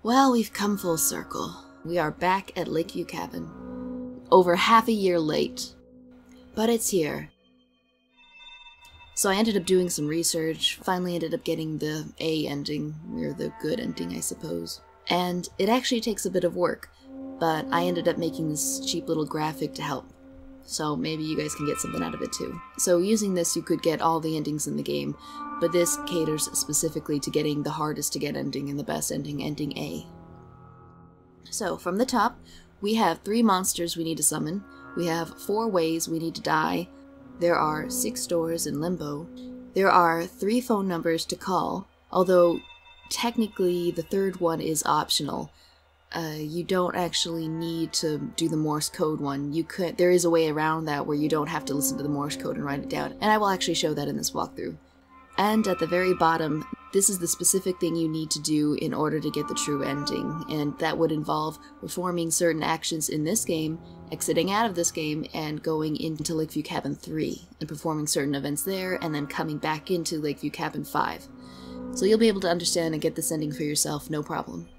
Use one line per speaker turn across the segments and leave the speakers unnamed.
Well, we've come full circle. We are back at Lakeview Cabin. Over half a year late. But it's here. So I ended up doing some research, finally ended up getting the A ending, or the good ending, I suppose. And it actually takes a bit of work, but I ended up making this cheap little graphic to help. So maybe you guys can get something out of it too. So using this you could get all the endings in the game, but this caters specifically to getting the hardest to get ending and the best ending, ending A. So from the top, we have 3 monsters we need to summon, we have 4 ways we need to die, there are 6 doors in Limbo, there are 3 phone numbers to call, although technically the 3rd one is optional. You don't actually need to do the Morse code one. There is a way around that where you don't have to listen to the Morse code and write it down, and I will actually show that in this walkthrough. And at the very bottom, this is the specific thing you need to do in order to get the true ending, and that would involve performing certain actions in this game, exiting out of this game, and going into Lakeview Cabin 3, and performing certain events there, and then coming back into Lakeview Cabin 5. So you'll be able to understand and get this ending for yourself, no problem.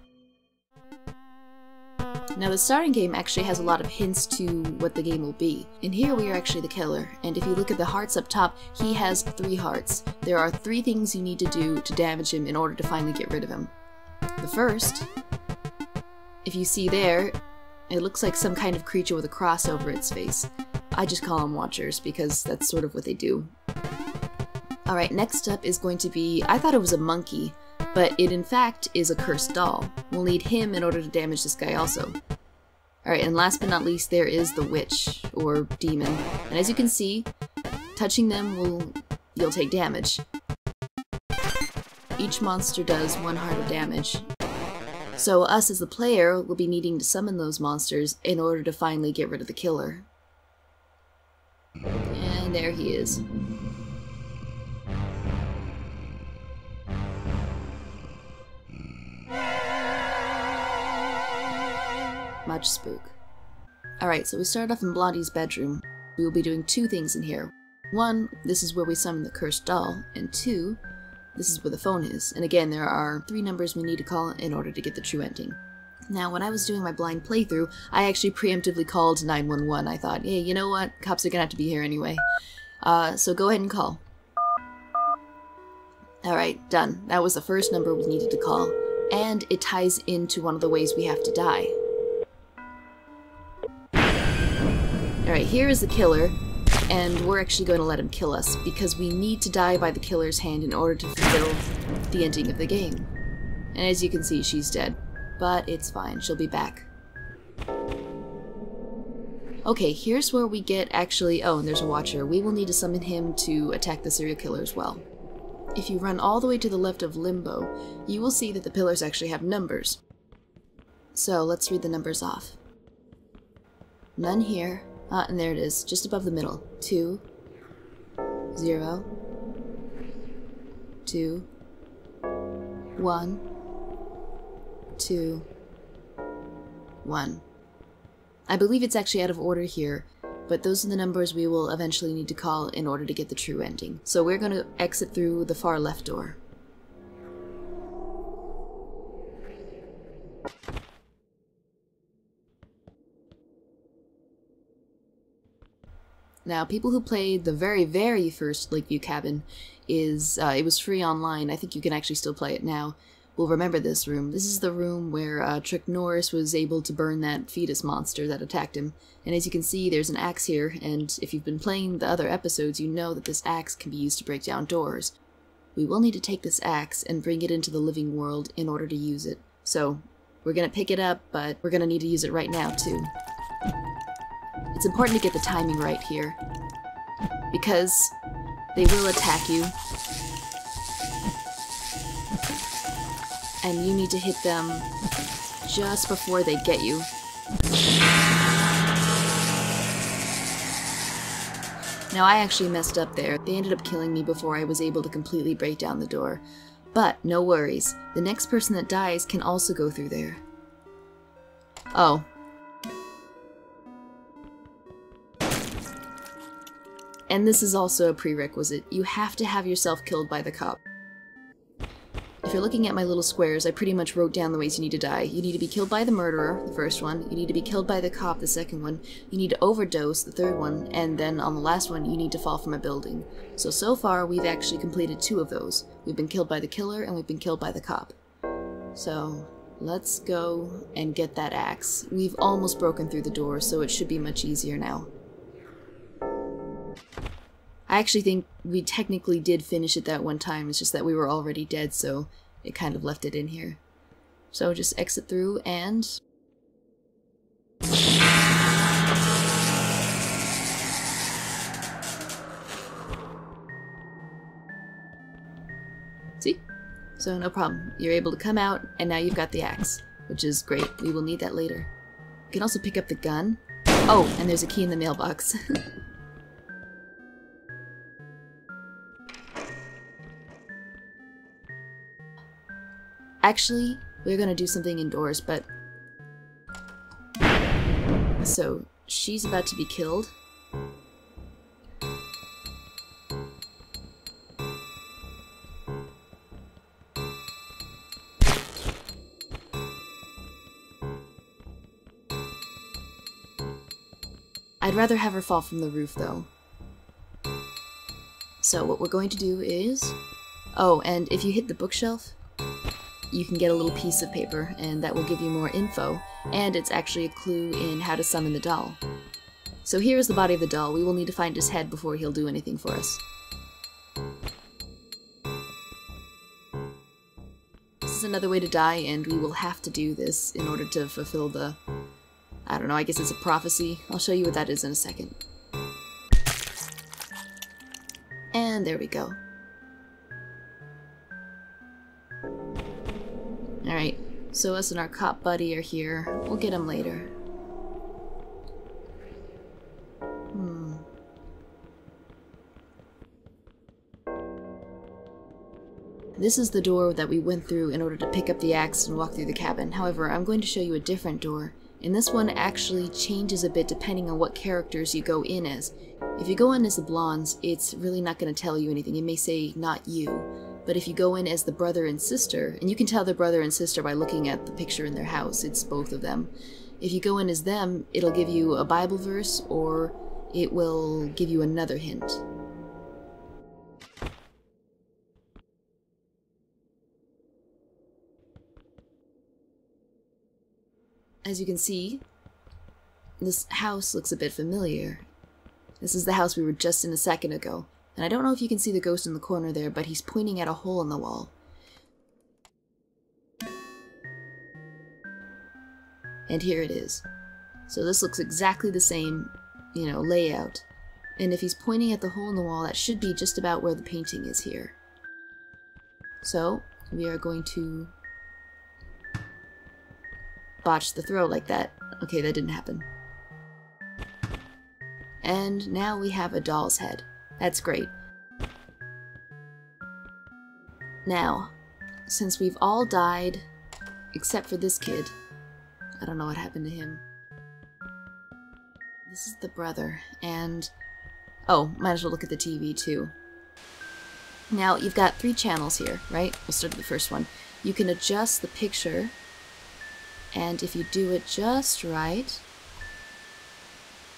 Now the starting game actually has a lot of hints to what the game will be. And here we are actually the killer, and if you look at the hearts up top, he has 3 hearts. There are 3 things you need to do to damage him in order to finally get rid of him. The first, if you see there, it looks like some kind of creature with a cross over its face. I just call them watchers because that's sort of what they do. Alright, next up is going to be, I thought it was a monkey, but it in fact is a cursed doll. We'll need him in order to damage this guy also. Alright, and last but not least, there is the witch, or demon. And as you can see, touching them you'll take damage. Each monster does 1 heart of damage. So us as the player will be needing to summon those monsters in order to finally get rid of the killer. And there he is. Much spook. Alright, so we start off in Blondie's bedroom. We will be doing 2 things in here. 1, this is where we summon the cursed doll, and 2, this is where the phone is. And again, there are 3 numbers we need to call in order to get the true ending. Now, when I was doing my blind playthrough, I actually preemptively called 911. I thought, hey, you know what? Cops are gonna have to be here anyway. So go ahead and call. Alright, done. That was the first number we needed to call, and it ties into one of the ways we have to die. Alright, here is the killer, and we're actually going to let him kill us, because we need to die by the killer's hand in order to fulfill the ending of the game. And as you can see, she's dead. But it's fine, she'll be back. Okay, here's where we get actually... oh, and there's a watcher. We will need to summon him to attack the serial killer as well. If you run all the way to the left of Limbo, you will see that the pillars actually have numbers. So let's read the numbers off. None here. And there it is, just above the middle. 2, 0, 2, 1, 2, 1. I believe it's actually out of order here, but those are the numbers we will eventually need to call in order to get the true ending. So we're going to exit through the far left door. Now, people who played the very first Lakeview Cabin it was free online, I think you can actually still play it now, will remember this room. This is the room where Trick Norris was able to burn that fetus monster that attacked him. And as you can see, there's an axe here, and if you've been playing the other episodes, you know that this axe can be used to break down doors. We will need to take this axe and bring it into the living world in order to use it. So, we're gonna pick it up, but we're gonna need to use it right now, too. It's important to get the timing right here, because they will attack you, and you need to hit them just before they get you. Now, I actually messed up there. They ended up killing me before I was able to completely break down the door. But, no worries. The next person that dies can also go through there. Oh. And this is also a prerequisite. You have to have yourself killed by the cop. If you're looking at my little squares, I pretty much wrote down the ways you need to die. You need to be killed by the murderer, the first one. You need to be killed by the cop, the second one. You need to overdose, the third one. And then on the last one, you need to fall from a building. So far, we've actually completed 2 of those. We've been killed by the killer, and we've been killed by the cop. So, let's go and get that axe. We've almost broken through the door, so it should be much easier now. I actually think we technically did finish it that one time, it's just that we were already dead, so it kind of left it in here. So just exit through and... See? So no problem. You're able to come out, and now you've got the axe, which is great. We will need that later. You can also pick up the gun. Oh, and there's a key in the mailbox. Actually, we're gonna do something indoors, but... So, she's about to be killed. I'd rather have her fall from the roof, though. So what we're going to do is... Oh, and if you hit the bookshelf, you can get a little piece of paper, and that will give you more info, and it's actually a clue in how to summon the doll. So here is the body of the doll. We will need to find his head before he'll do anything for us. This is another way to die, and we will have to do this in order to fulfill the... I don't know, I guess it's a prophecy. I'll show you what that is in a second. And there we go. Alright, so us and our cop buddy are here. We'll get him later. This is the door that we went through in order to pick up the axe and walk through the cabin. However, I'm going to show you a different door. And this one actually changes a bit depending on what characters you go in as. If you go in as the blondes, it's really not going to tell you anything. It may say, not you. But if you go in as the brother and sister, and you can tell they're brother and sister by looking at the picture in their house, it's both of them. If you go in as them, it'll give you a Bible verse, or it will give you another hint. As you can see, this house looks a bit familiar. This is the house we were just in a second ago. And I don't know if you can see the ghost in the corner there, but he's pointing at a hole in the wall. And here it is. So this looks exactly the same, layout. And if he's pointing at the hole in the wall, that should be just about where the painting is here. So, we are going to botch the throw like that. Okay, that didn't happen. And now we have a doll's head. That's great. Now, since we've all died, except for this kid, I don't know what happened to him. This is the brother, and... Oh, might as well look at the TV too. Now, you've got 3 channels here, right? We'll start with the first one. You can adjust the picture, and if you do it just right...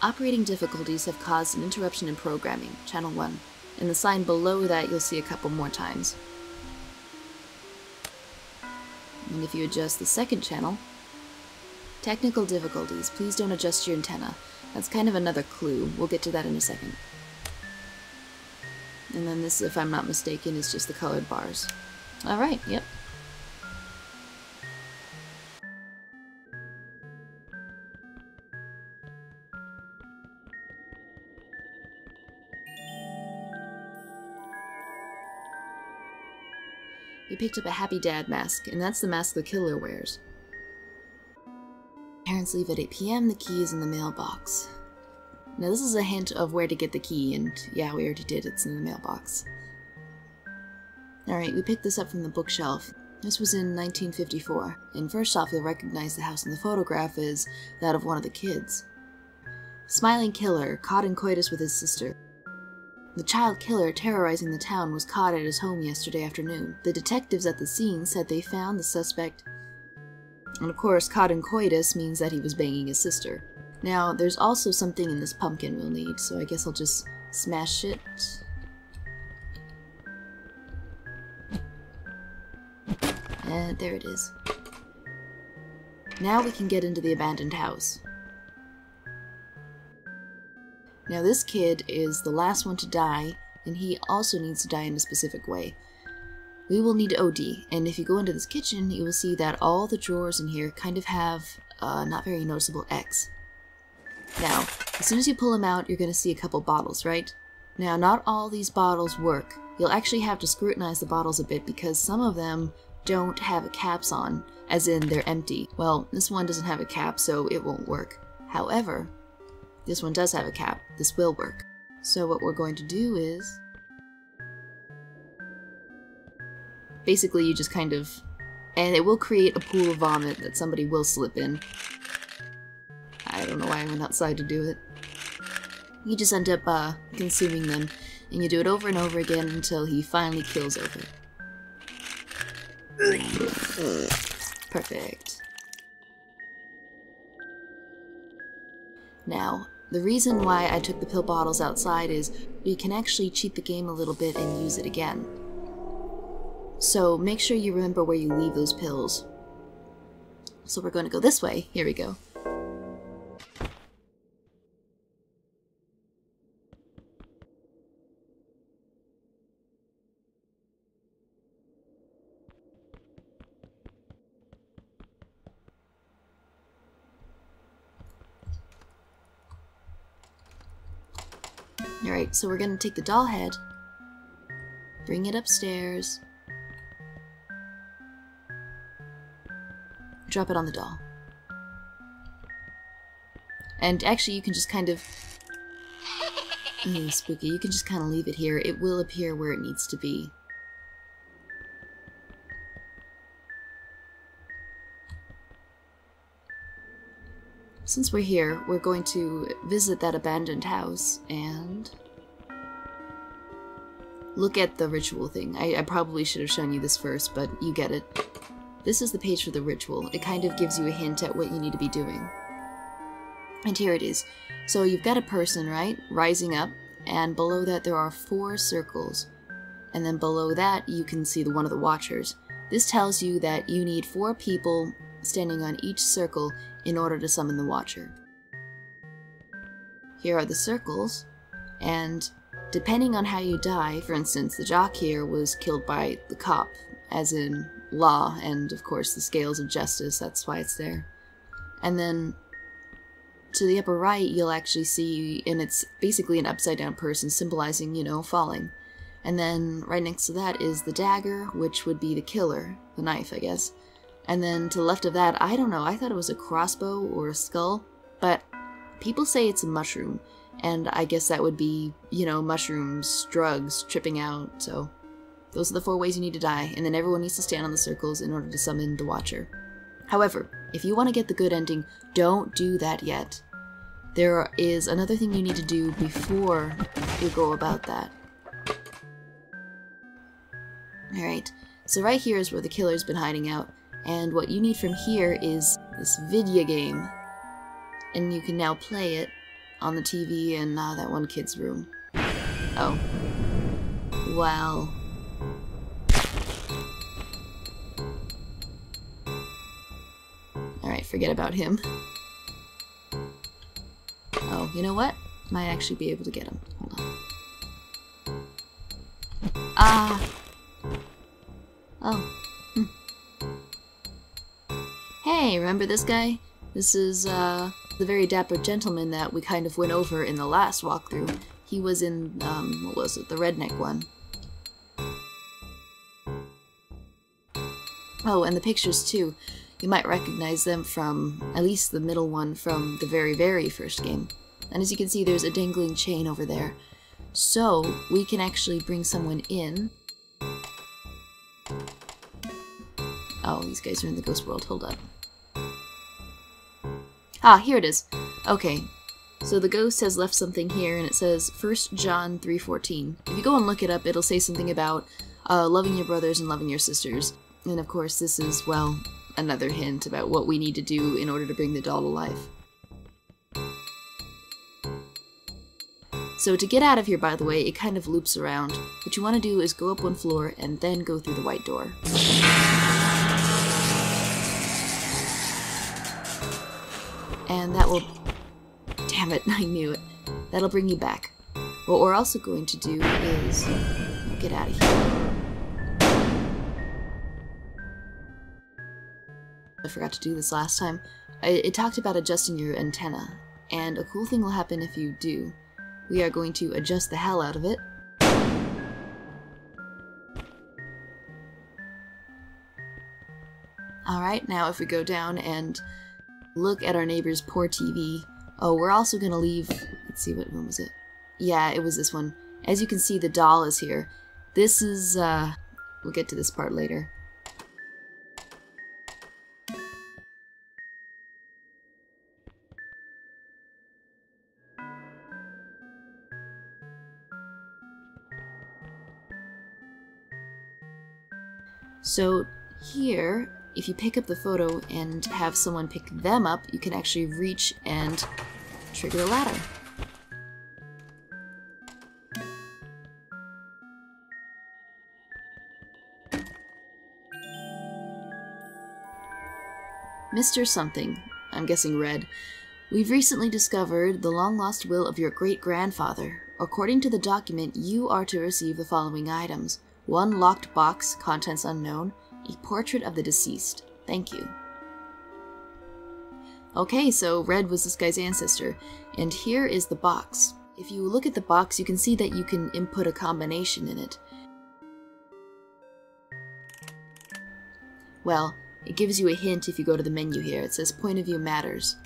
Operating difficulties have caused an interruption in programming, channel 1. And the sign below that you'll see a couple more times. And if you adjust the second channel, technical difficulties, please don't adjust your antenna. That's kind of another clue. We'll get to that in a second. And then this, if I'm not mistaken, is just the colored bars. Alright, yep. We picked up a Happy Dad mask, and that's the mask the killer wears. Parents leave at 8 PM, the key is in the mailbox. Now this is a hint of where to get the key, and yeah, we already did, it's in the mailbox. Alright, we picked this up from the bookshelf. This was in 1954, and first off you'll recognize the house in the photograph is that of one of the kids. Smiling killer, caught in coitus with his sister. The child killer terrorizing the town was caught at his home yesterday afternoon. The detectives at the scene said they found the suspect, and of course, caught in coitus means that he was banging his sister. Now, there's also something in this pumpkin we'll need, so I guess I'll just smash it. And there it is. Now we can get into the abandoned house. Now this kid is the last one to die, and he also needs to die in a specific way. We will need OD, and if you go into this kitchen, you will see that all the drawers in here kind of have a not very noticeable X. Now, as soon as you pull them out, you're going to see a couple bottles, right? Now, not all these bottles work. You'll actually have to scrutinize the bottles a bit because some of them don't have caps on, as in they're empty. Well, this one doesn't have a cap, so it won't work. However, this one does have a cap. This will work. So what we're going to do is... basically, you just kind of... and it will create a pool of vomit that somebody will slip in. I don't know why I went outside to do it. You just end up consuming them, and you do it over and over again until he finally kills over. Perfect. Now, the reason why I took the pill bottles outside is we can actually cheat the game a little bit and use it again. So make sure you remember where you leave those pills. So we're going to go this way. Here we go. Alright, so we're going to take the doll head, bring it upstairs, drop it on the doll. And actually you can just kind of... spooky. You can just kind of leave it here. It will appear where it needs to be. Since we're here, we're going to visit that abandoned house and look at the ritual thing. I probably should have shown you this first, but you get it. This is the page for the ritual. It kind of gives you a hint at what you need to be doing. And here it is. So you've got a person, right, rising up, and below that there are 4 circles. And then below that you can see one of the watchers. This tells you that you need 4 people standing on each circle in order to summon the watcher. Here are the circles, and depending on how you die, for instance, the jock here was killed by the cop, as in law, and of course the scales of justice, that's why it's there. And then to the upper right you'll actually see, and it's basically an upside down person symbolizing, you know, falling. And then right next to that is the dagger, which would be the killer, the knife, I guess. And then to the left of that, I don't know, I thought it was a crossbow or a skull, but people say it's a mushroom, and I guess that would be, you know, mushrooms, drugs, tripping out, so those are the 4 ways you need to die, and then everyone needs to stand on the circles in order to summon the watcher. However, if you want to get the good ending, don't do that yet. There is another thing you need to do before you go about that. Alright, so right here is where the killer's been hiding out. And what you need from here is this video game. And you can now play it on the TV in that one kid's room. Oh. Wow. Alright, forget about him. Oh, you know what? Might actually be able to get him. Hold on. Ah! Oh. Hey, remember this guy? This is, the very dapper gentleman that we kind of went over in the last walkthrough. He was in, what was it? The redneck one. Oh, and the pictures too. You might recognize them from, at least the middle one, from the very, very first game. And as you can see, there's a dangling chain over there. So, we can actually bring someone in. Oh, these guys are in the ghost world. Hold up. Ah, here it is. Okay. So the ghost has left something here, and it says 1 John 3:14. If you go and look it up, it'll say something about loving your brothers and loving your sisters. And of course, this is, well, another hint about what we need to do in order to bring the doll to life. So to get out of here, by the way, it kind of loops around. What you want to do is go up one floor and then go through the white door. And that will... Damn it, I knew it. That'll bring you back. What we're also going to do is get out of here. I forgot to do this last time. It talked about adjusting your antenna, and a cool thing will happen if you do. We are going to adjust the hell out of it. Alright, now if we go down and look at our neighbor's poor TV. Oh, we're also going to leave... Let's see, what one was it? Yeah, it was this one. As you can see, the doll is here. This is, we'll get to this part later. So here, if you pick up the photo and have someone pick them up, you can actually reach and trigger the ladder. Mr. Something, I'm guessing Red, we've recently discovered the long-lost will of your great-grandfather. According to the document, you are to receive the following items. 1 locked box, contents unknown, a portrait of the deceased. Thank you. Okay, so Red was this guy's ancestor, and here is the box. If you look at the box, you can see that you can input a combination in it. Well, it gives you a hint if you go to the menu here. It says point of view matters.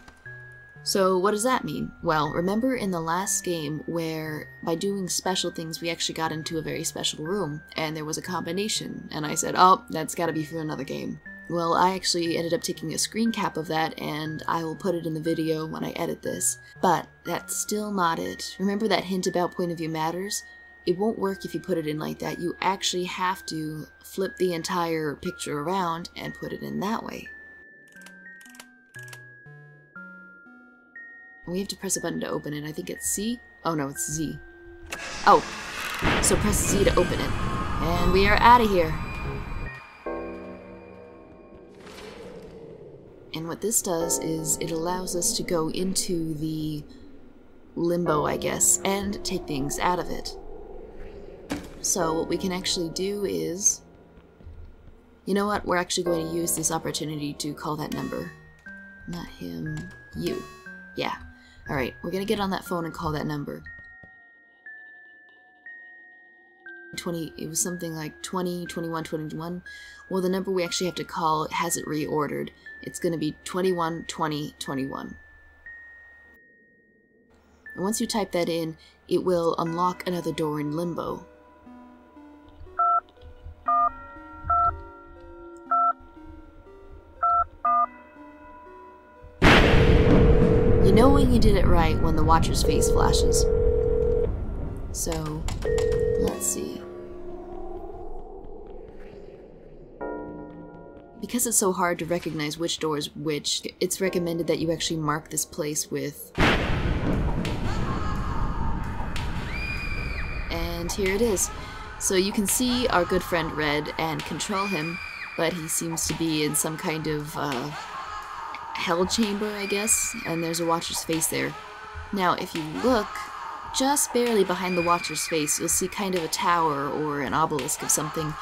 So what does that mean? Well, remember in the last game where by doing special things we actually got into a very special room and there was a combination and I said, oh, that's gotta be for another game. Well, I actually ended up taking a screen cap of that and I will put it in the video when I edit this. But that's still not it. Remember that hint about point of view matters? It won't work if you put it in like that. You actually have to flip the entire picture around and put it in that way. We have to press a button to open it. I think it's C? Oh no, it's Z. Oh, so press Z to open it. And we are out of here. And what this does is it allows us to go into the limbo, I guess, and take things out of it. So what we can actually do is... You know what? We're actually going to use this opportunity to call that number. Not him. You. Yeah. Alright, we're gonna get on that phone and call that number. 20, it was something like 20, 21, 21. Well, the number we actually have to call has it reordered. It's gonna be 21, 20, 21. And once you type that in, it will unlock another door in limbo. You know when you did it right when the watcher's face flashes. So, let's see. Because it's so hard to recognize which door is which, it's recommended that you actually mark this place with... And here it is. So you can see our good friend Red and control him, but he seems to be in some kind of, hell chamber, I guess, and there's a watcher's face there. Now, if you look just barely behind the watcher's face, you'll see kind of a tower or an obelisk of something.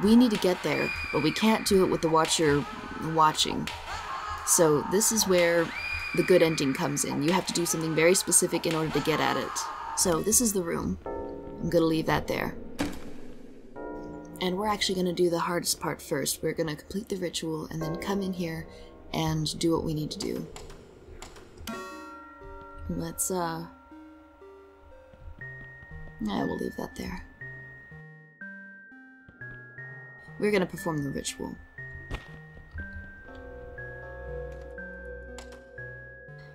We need to get there, but we can't do it with the watcher watching. So this is where the good ending comes in. You have to do something very specific in order to get at it. So this is the room. I'm gonna leave that there. And we're actually gonna do the hardest part first. We're gonna complete the ritual and then come in here and do what we need to do. Let's, yeah, we'll leave that there. We're gonna perform the ritual.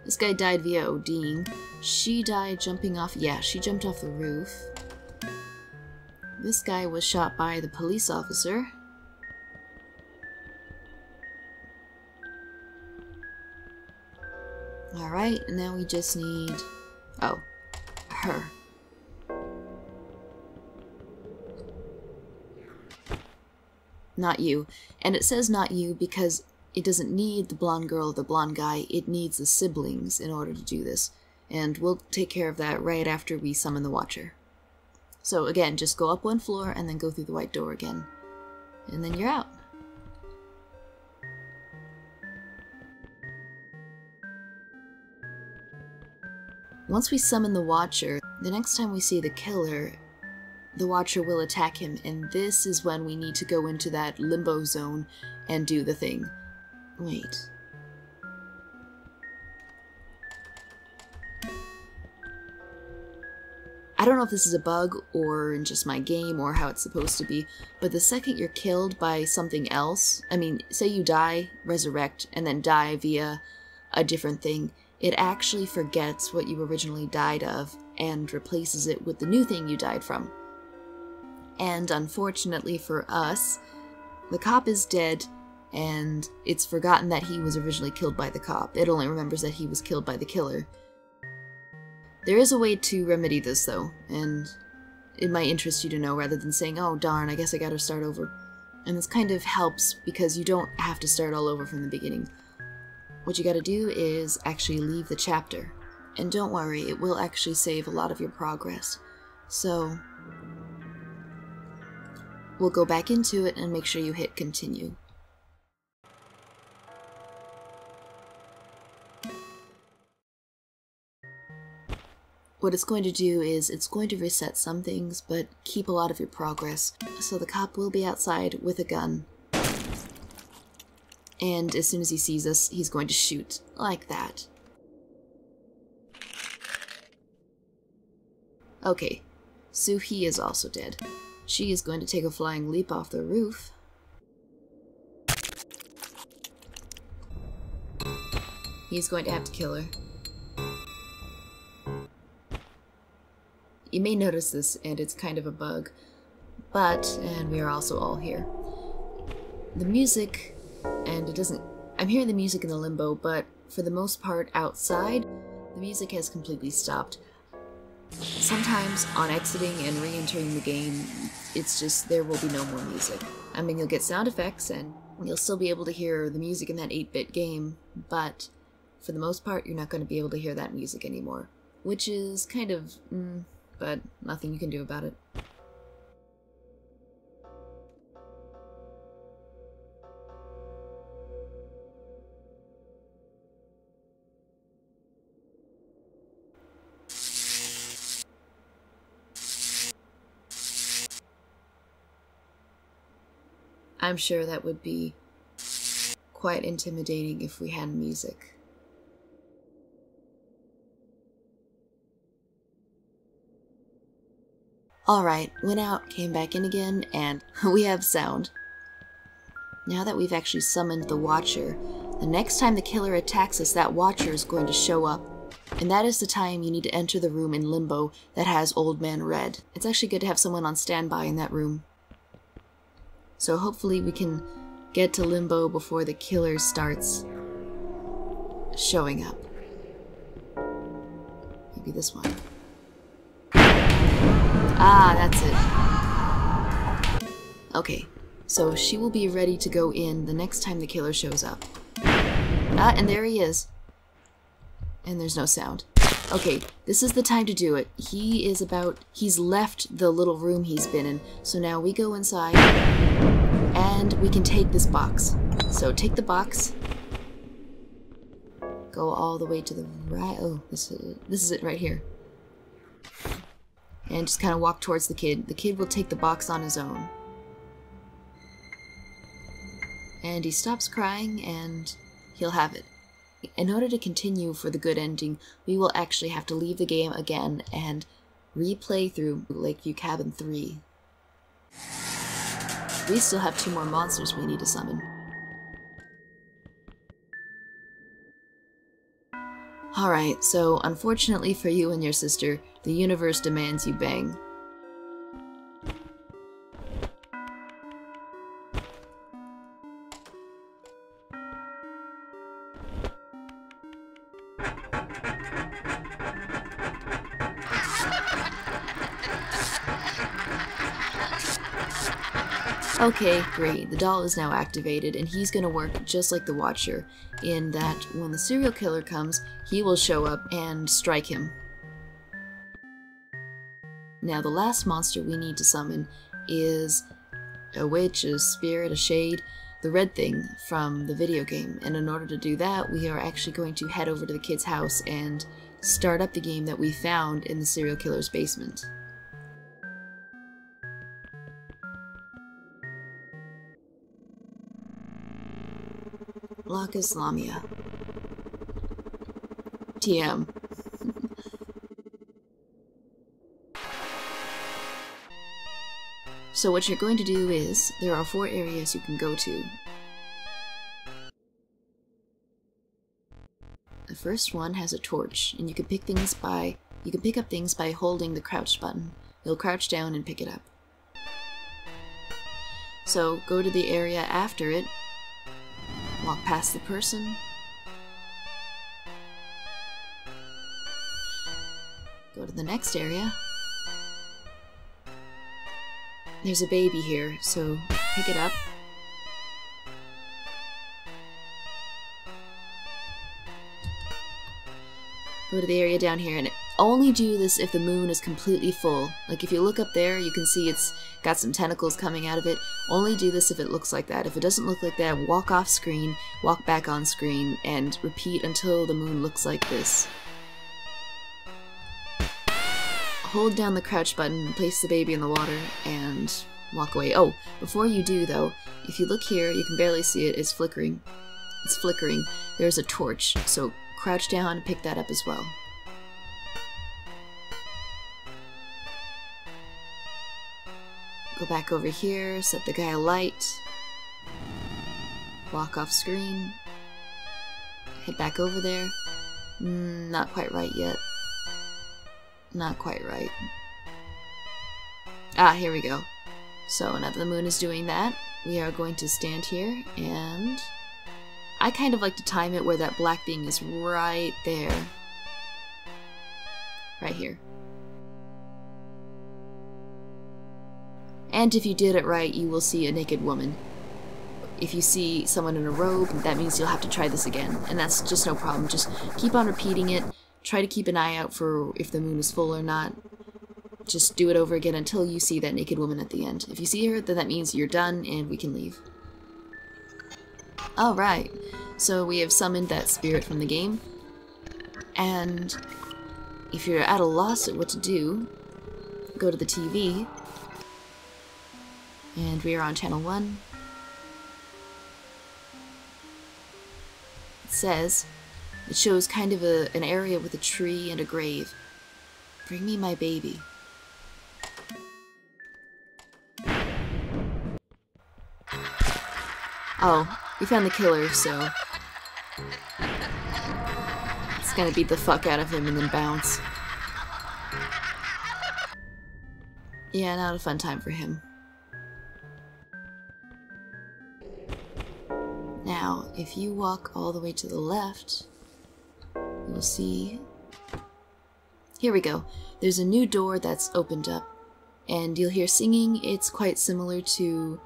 This guy died via ODing. She died jumping off... Yeah, she jumped off the roof. This guy was shot by the police officer. Alright, and now we just need... Oh, her. Not you. And it says not you because it doesn't need the blonde girl or the blonde guy, it needs the siblings in order to do this. And we'll take care of that right after we summon the Watcher. So again, just go up one floor and then go through the white door again. And then you're out. Once we summon the Watcher, the next time we see the killer, the Watcher will attack him, and this is when we need to go into that limbo zone and do the thing. Wait. I don't know if this is a bug or in just my game or how it's supposed to be, but the second you're killed by something else, I mean, say you die, resurrect, and then die via a different thing, it actually forgets what you originally died of and replaces it with the new thing you died from. And unfortunately for us, the cop is dead, and it's forgotten that he was originally killed by the cop. It only remembers that he was killed by the killer. There is a way to remedy this, though, and it might interest you to know rather than saying, oh darn, I guess I gotta start over. And this kind of helps because you don't have to start all over from the beginning. What you gotta do is actually leave the chapter. And don't worry, it will actually save a lot of your progress. So we'll go back into it and make sure you hit continue. What it's going to do is it's going to reset some things, but keep a lot of your progress. So the cop will be outside with a gun. And as soon as he sees us, he's going to shoot. Like that. Okay, so he is also dead. She is going to take a flying leap off the roof. He's going to have to kill her. You may notice this, and it's kind of a bug, but, and we are also all here. The music, and it doesn't, I'm hearing the music in the limbo, but for the most part outside, the music has completely stopped. Sometimes on exiting and re-entering the game, it's just, there will be no more music. I mean, you'll get sound effects, and you'll still be able to hear the music in that 8-bit game, but for the most part, you're not going to be able to hear that music anymore. Which is kind of, but nothing you can do about it. I'm sure that would be quite intimidating if we had music. Alright, went out, came back in again, and we have sound. Now that we've actually summoned the Watcher, the next time the killer attacks us, that Watcher is going to show up. And that is the time you need to enter the room in Limbo that has Old Man Red. It's actually good to have someone on standby in that room. So hopefully we can get to Limbo before the killer starts showing up. Maybe this one. Ah, that's it. Okay, so she will be ready to go in the next time the killer shows up. Ah, and there he is. And there's no sound. Okay, this is the time to do it. He's left the little room he's been in, so now we go inside, and we can take this box. So take the box, go all the way to the right. Oh, this is it right here. And just kind of walk towards the kid. The kid will take the box on his own. And he stops crying, and he'll have it. In order to continue for the good ending, we will actually have to leave the game again and replay through Lakeview Cabin 3. We still have 2 more monsters we need to summon. Alright, so unfortunately for you and your sister, the universe demands you bang. Okay, great. The doll is now activated, and he's gonna work just like the Watcher, in that when the serial killer comes, he will show up and strike him. Now, the last monster we need to summon is a witch, a spirit, a shade, the red thing from the video game, and in order to do that, we are actually going to head over to the kid's house and start up the game that we found in the serial killer's basement. Lacus Lamia. TM. So what you're going to do is, there are 4 areas you can go to. The first one has a torch, and you can pick up things by holding the crouch button. You'll crouch down and pick it up. So go to the area after it, walk past the person, go to the next area. There's a baby here, so pick it up. Go to the area down here, and only do this if the moon is completely full. Like if you look up there, you can see it's got some tentacles coming out of it. Only do this if it looks like that. If it doesn't look like that, walk off screen, walk back on screen, and repeat until the moon looks like this. Hold down the crouch button, place the baby in the water, and walk away. Oh, before you do though, if you look here, you can barely see it, it's flickering. It's flickering. There's a torch, so crouch down and pick that up as well. Go back over here, set the guy alight, walk off screen, head back over there. Not quite right yet. Not quite right. Ah, here we go. So now that the moon is doing that, we are going to stand here, and I kind of like to time it where that black thing is right there. Right here. And if you did it right, you will see a naked woman. If you see someone in a robe, that means you'll have to try this again, and that's just no problem. Just keep on repeating it. Try to keep an eye out for if the moon is full or not. Just do it over again until you see that naked woman at the end. If you see her, then that means you're done and we can leave. Alright, so we have summoned that spirit from the game. And if you're at a loss at what to do, go to the TV. And we are on channel 1. It shows kind of an area with a tree and a grave. Bring me my baby. Oh, we found the killer, so it's gonna beat the fuck out of him and then bounce. Yeah, not a fun time for him. Now, if you walk all the way to the left, you'll see... Here we go. There's a new door that's opened up, and you'll hear singing. It's quite similar to,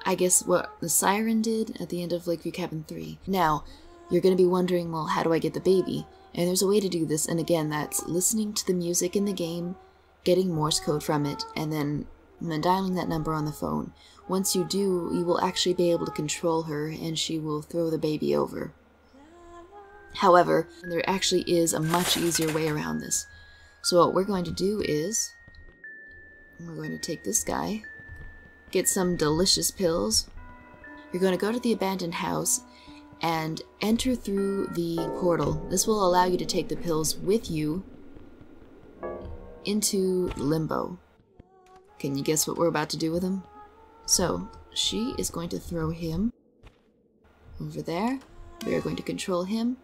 I guess, what the siren did at the end of Lakeview Cabin 3. Now, you're going to be wondering, well, how do I get the baby? And there's a way to do this, and again, that's listening to the music in the game, getting Morse code from it, and then dialing that number on the phone. Once you do, you will actually be able to control her, and she will throw the baby over. However, there actually is a much easier way around this. So what we're going to do is, we're going to take this guy, get some delicious pills. You're going to go to the abandoned house and enter through the portal. This will allow you to take the pills with you into limbo. Can you guess what we're about to do with him? So, she is going to throw him over there. We are going to control him.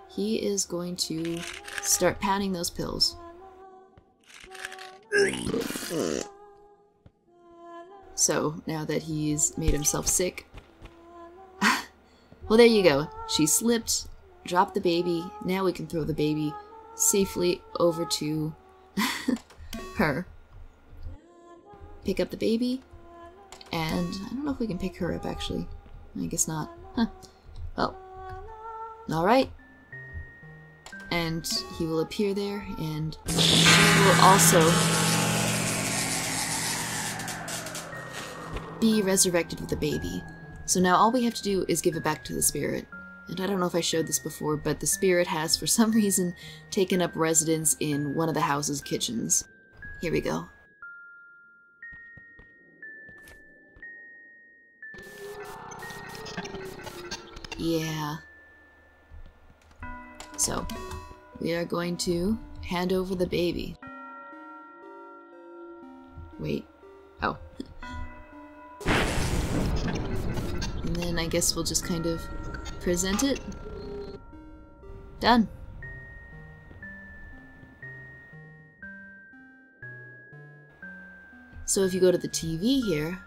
he is going to start pounding those pills. So, now that he's made himself sick... Well, there you go. She slipped, dropped the baby. Now we can throw the baby safely over to her. Pick up the baby, and I don't know if we can pick her up, actually. I guess not. Huh. Well, alright. And he will appear there, and he will also be resurrected with the baby. So now all we have to do is give it back to the spirit. And I don't know if I showed this before, but the spirit has, for some reason, taken up residence in one of the house's kitchens. Here we go. Yeah. So, we are going to hand over the baby. Wait. Oh. And then I guess we'll just kind of present it. Done. So if you go to the TV here,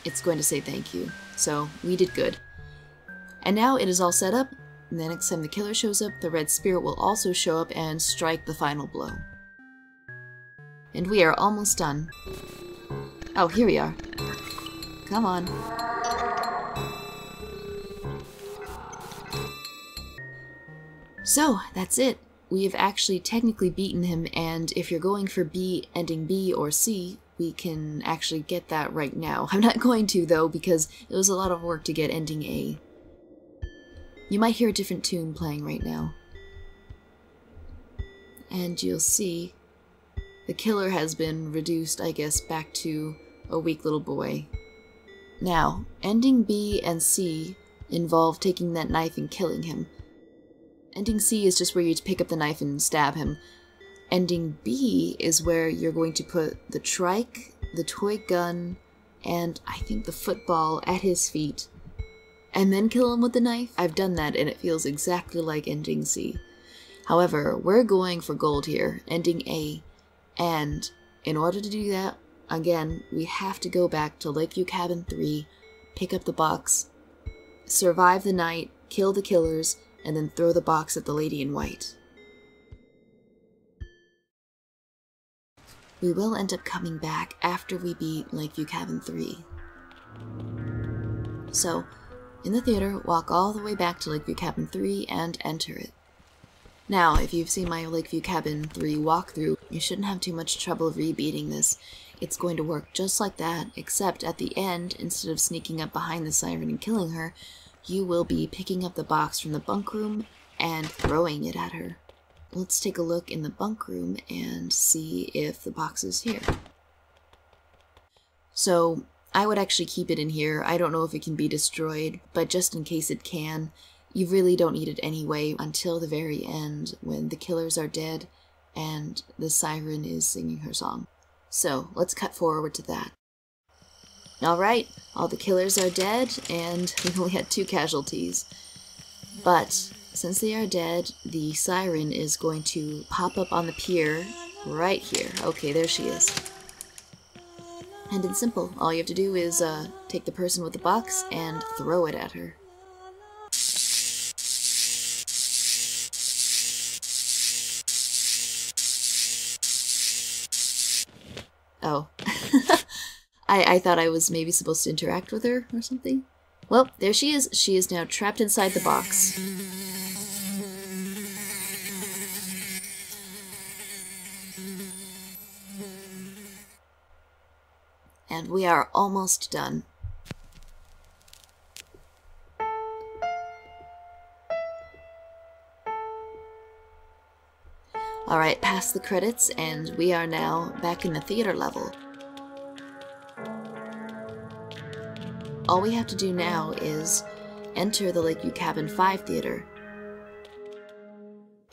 it's going to say thank you. So we did good. And now it is all set up, and the next time the killer shows up, the red spirit will also show up and strike the final blow. And we are almost done. Oh, here we are. Come on. So, that's it. We have actually technically beaten him, and if you're going for B, ending B or C, we can actually get that right now. I'm not going to, though, because it was a lot of work to get ending A. You might hear a different tune playing right now. And you'll see the killer has been reduced, I guess, back to a weak little boy. Now, ending B and C involve taking that knife and killing him. Ending C is just where you pick up the knife and stab him. Ending B is where you're going to put the trike, the toy gun, and I think the football at his feet, and then kill him with the knife. I've done that and it feels exactly like ending C. However, we're going for gold here, ending A, and in order to do that, again, we have to go back to Lakeview Cabin 3, pick up the box, survive the night, kill the killers, and then throw the box at the lady in white. We will end up coming back after we beat Lakeview Cabin 3. So, in the theater, walk all the way back to Lakeview Cabin 3 and enter it. Now, if you've seen my Lakeview Cabin 3 walkthrough, you shouldn't have too much trouble rebeating this. It's going to work just like that, except at the end, instead of sneaking up behind the siren and killing her, you will be picking up the box from the bunk room and throwing it at her. Let's take a look in the bunk room and see if the box is here. So, I would actually keep it in here. I don't know if it can be destroyed, but just in case it can, you really don't need it anyway until the very end when the killers are dead and the siren is singing her song. So, let's cut forward to that. Alright, all the killers are dead, and we only had 2 casualties. But, since they are dead, the siren is going to pop up on the pier right here. Okay, there she is. And it's simple. All you have to do is take the person with the box and throw it at her. Oh. I thought I was maybe supposed to interact with her or something. Well, there she is. She is now trapped inside the box. And we are almost done. Alright, past the credits, and we are now back in the theater level. All we have to do now is enter the Lakeview Cabin 5 theater.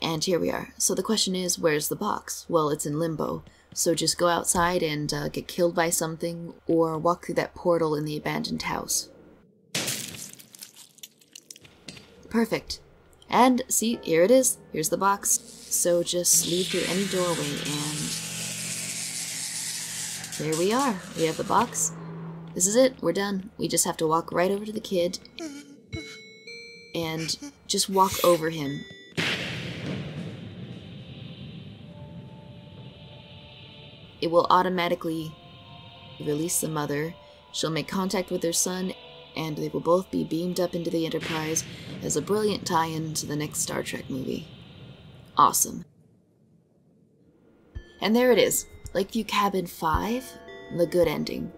And here we are. So the question is, where's the box? Well, it's in limbo. So just go outside and get killed by something, or walk through that portal in the abandoned house. Perfect. And see, here it is. Here's the box. So just leave through any doorway and there we are. We have the box. This is it. We're done. We just have to walk right over to the kid and just walk over him. It will automatically release the mother. She'll make contact with her son, and they will both be beamed up into the Enterprise as a brilliant tie-in to the next Star Trek movie. Awesome. And there it is. Lakeview Cabin 5, the good ending.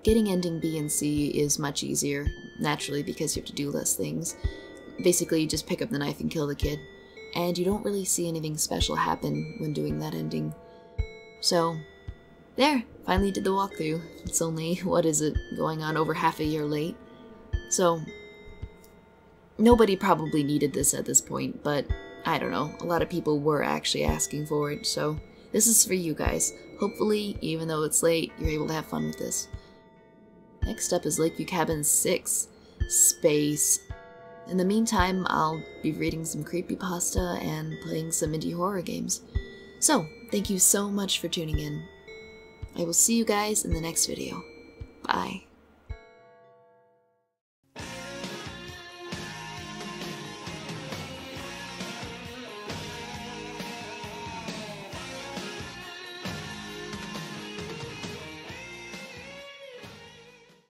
Getting ending B and C is much easier, naturally, because you have to do less things. Basically, you just pick up the knife and kill the kid, and you don't really see anything special happen when doing that ending. So, there, finally did the walkthrough. It's only, what is it, going on over half a year late. So, nobody probably needed this at this point, but I don't know, a lot of people were actually asking for it, so this is for you guys. Hopefully, even though it's late, you're able to have fun with this. Next up is Lakeview Cabin 6, Space. In the meantime, I'll be reading some creepypasta and playing some indie horror games. So, thank you so much for tuning in. I will see you guys in the next video. Bye.